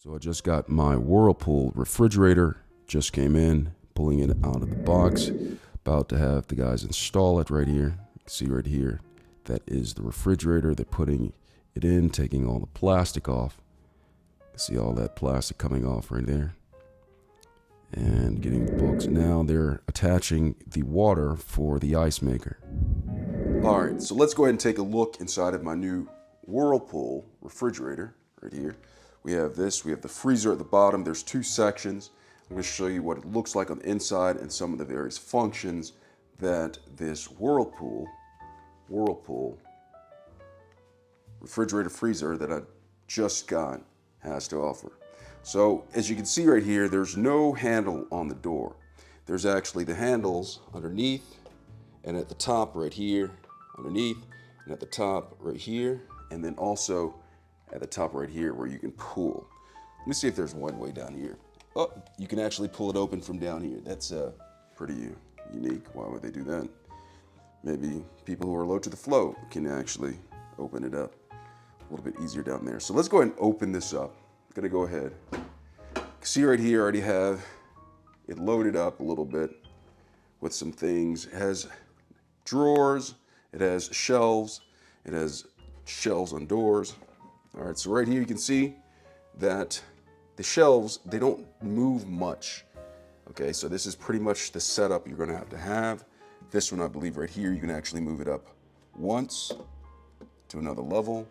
So I just got my Whirlpool refrigerator, just came in, pulling it out of the box, about to have the guys install it right here. You can see right here, that is the refrigerator. They're putting it in, taking all the plastic off. You can see all that plastic coming off right there. And getting the books. Now they're attaching the water for the ice maker. All right, so let's go ahead and take a look inside of my new Whirlpool refrigerator right here. We have this, we have the freezer at the bottom. There's two sections. I'm going to show you what it looks like on the inside and some of the various functions that this Whirlpool refrigerator freezer that I just got has to offer. So as you can see right here, there's no handle on the door. There's actually the handles underneath and at the top right here, underneath, and at the top right here, and then also at the top right here where you can pull. Let me see if there's one way down here. Oh, you can actually pull it open from down here. That's pretty unique. Why would they do that? Maybe people who are low to the flow can actually open it up a little bit easier down there. So let's go ahead and open this up. I'm gonna go ahead. See right here, I already have it loaded up a little bit with some things. It has drawers, it has shelves, it has shelves on doors. All right, so right here you can see that the shelves, they don't move much. Okay, so this is pretty much the setup you're gonna have. This one, I believe right here, you can actually move it up once to another level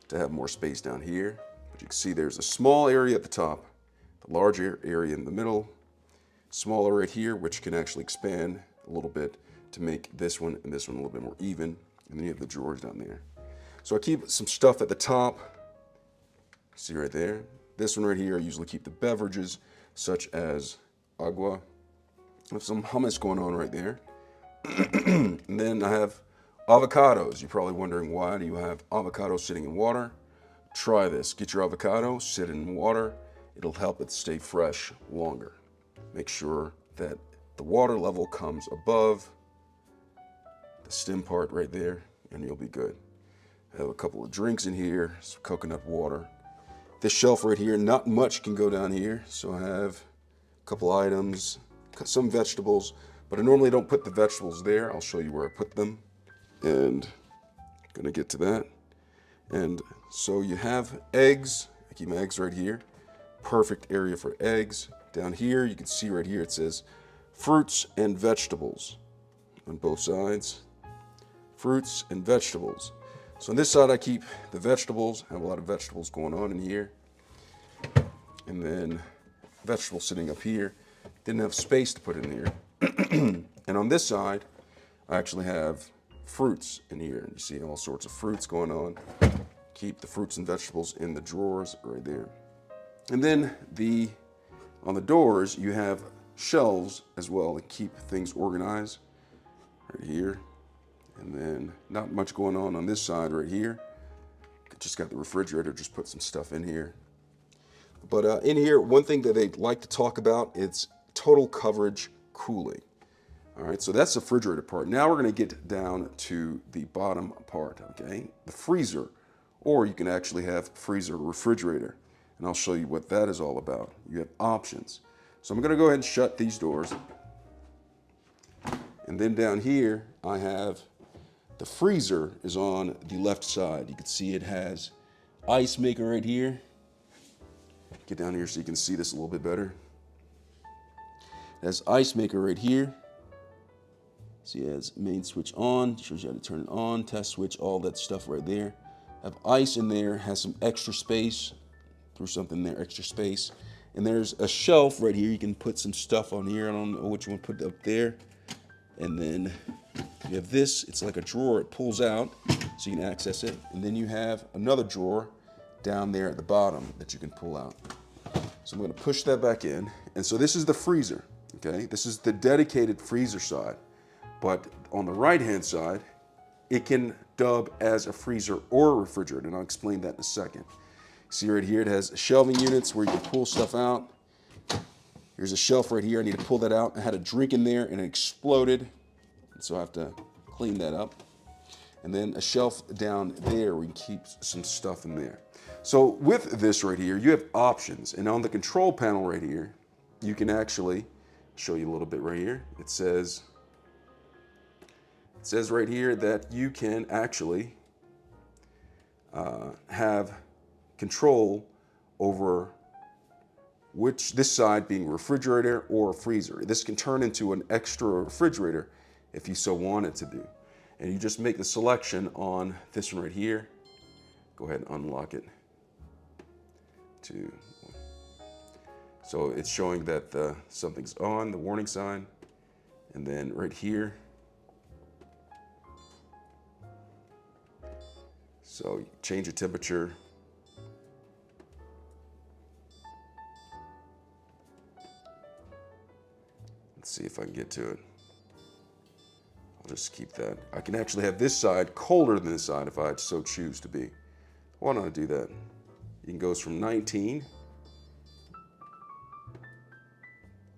to have more space down here. But you can see there's a small area at the top, the larger area in the middle, smaller right here, which can actually expand a little bit to make this one and this one a little bit more even. And then you have the drawers down there. So I keep some stuff at the top. See right there. This one right here, I usually keep the beverages such as agua. I have some hummus going on right there. And then I have avocados. You're probably wondering, why do you have avocados sitting in water? Try this. Get your avocado, sit in water. It'll help it stay fresh longer. Make sure that the water level comes above the stem part right there, and you'll be good. I have a couple of drinks in here, some coconut water. This shelf right here, not much can go down here. So I have a couple items, some vegetables, but I normally don't put the vegetables there. I'll show you where I put them, and I'm gonna get to that. And so you have eggs. I keep my eggs right here. Perfect area for eggs. Down here, you can see right here, it says fruits and vegetables on both sides. Fruits and vegetables. So on this side, I keep the vegetables. I have a lot of vegetables going on in here. And then vegetables sitting up here. Didn't have space to put in there. And on this side, I actually have fruits in here. And you see all sorts of fruits going on. Keep the fruits and vegetables in the drawers right there. And then on the doors, you have shelves as well to keep things organized right here. And then not much going on this side right here. Just got the refrigerator, just put some stuff in here. But in here, one thing that they like to talk about is total coverage cooling. All right, so that's the refrigerator part. Now we're gonna get down to the bottom part, okay? The freezer, or you can actually have freezer refrigerator. And I'll show you what that is all about. You have options. So I'm gonna go ahead and shut these doors. And then down here, I have the freezer is on the left side. You can see it has ice maker right here. Get down here so you can see this a little bit better. It has ice maker right here. See, it has main switch on, shows you how to turn it on, test switch, all that stuff right there. Have ice in there, has some extra space, threw something there, extra space. And there's a shelf right here. You can put some stuff on here. I don't know what you want to put up there. And then you have this, it's like a drawer, it pulls out so you can access it. And then you have another drawer down there at the bottom that you can pull out. So I'm gonna push that back in. And so this is the freezer, okay? This is the dedicated freezer side. But on the right-hand side, it can dub as a freezer or a refrigerator, and I'll explain that in a second. See right here, it has shelving units where you can pull stuff out. Here's a shelf right here, I need to pull that out. I had a drink in there and it exploded, so I have to clean that up. And then a shelf down there where you can keep some stuff in there. So with this right here, you have options. And on the control panel right here, you can actually show you a little bit right here. It says right here that you can actually have control over this side being refrigerator or freezer. This can turn into an extra refrigerator if you so wanted to do. And you just make the selection on this one right here. Go ahead and unlock it. So it's showing that something's on, the warning sign. And then right here, so change the temperature. Let's see if I can get to it. I'll just keep that. I can actually have this side colder than this side if I so choose to be. Why don't I do that? It goes from 19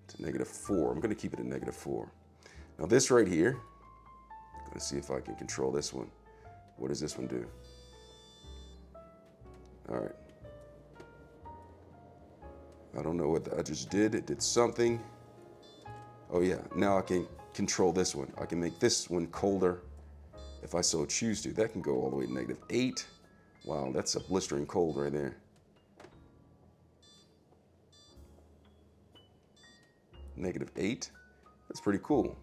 to -4. I'm going to keep it at -4. Now this right here, I'm going to see if I can control this one. What does this one do? All right. I don't know what I just did. It did something. Oh yeah, now I can control this one. I can make this one colder if I so choose to. That can go all the way to -8. Wow, that's a blistering cold right there. -8. That's pretty cool.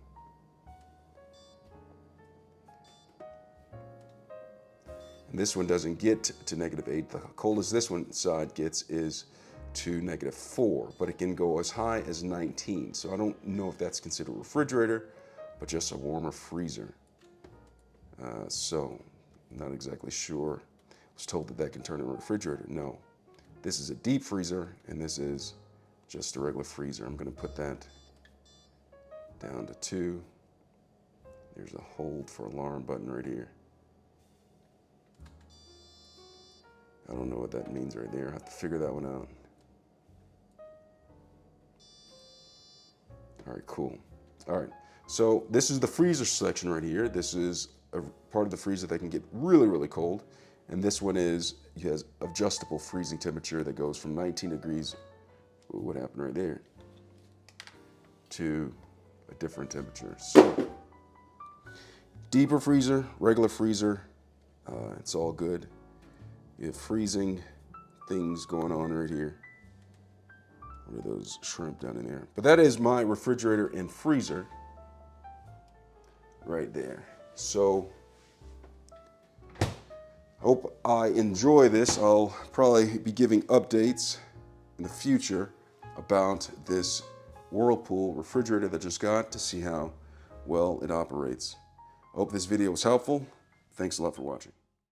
And this one doesn't get to -8. The coldest this one side gets is to -4, but it can go as high as 19. So I don't know if that's considered a refrigerator, but just a warmer freezer. So I'm not exactly sure. I was told that that can turn into a refrigerator. No, this is a deep freezer, and this is just a regular freezer. I'm going to put that down to 2. There's a hold for alarm button right here. I don't know what that means right there. I have to figure that one out. All right, cool. All right, so this is the freezer section right here. This is a part of the freezer that can get really, really cold. And this one has adjustable freezing temperature that goes from 19 degrees, ooh, what happened right there, to a different temperature. So deeper freezer, regular freezer, it's all good. You have freezing things going on right here. What are those shrimp down in there? But that is my refrigerator and freezer right there. So I hope I enjoy this. I'll probably be giving updates in the future about this Whirlpool refrigerator that I just got to see how well it operates. I hope this video was helpful. Thanks a lot for watching.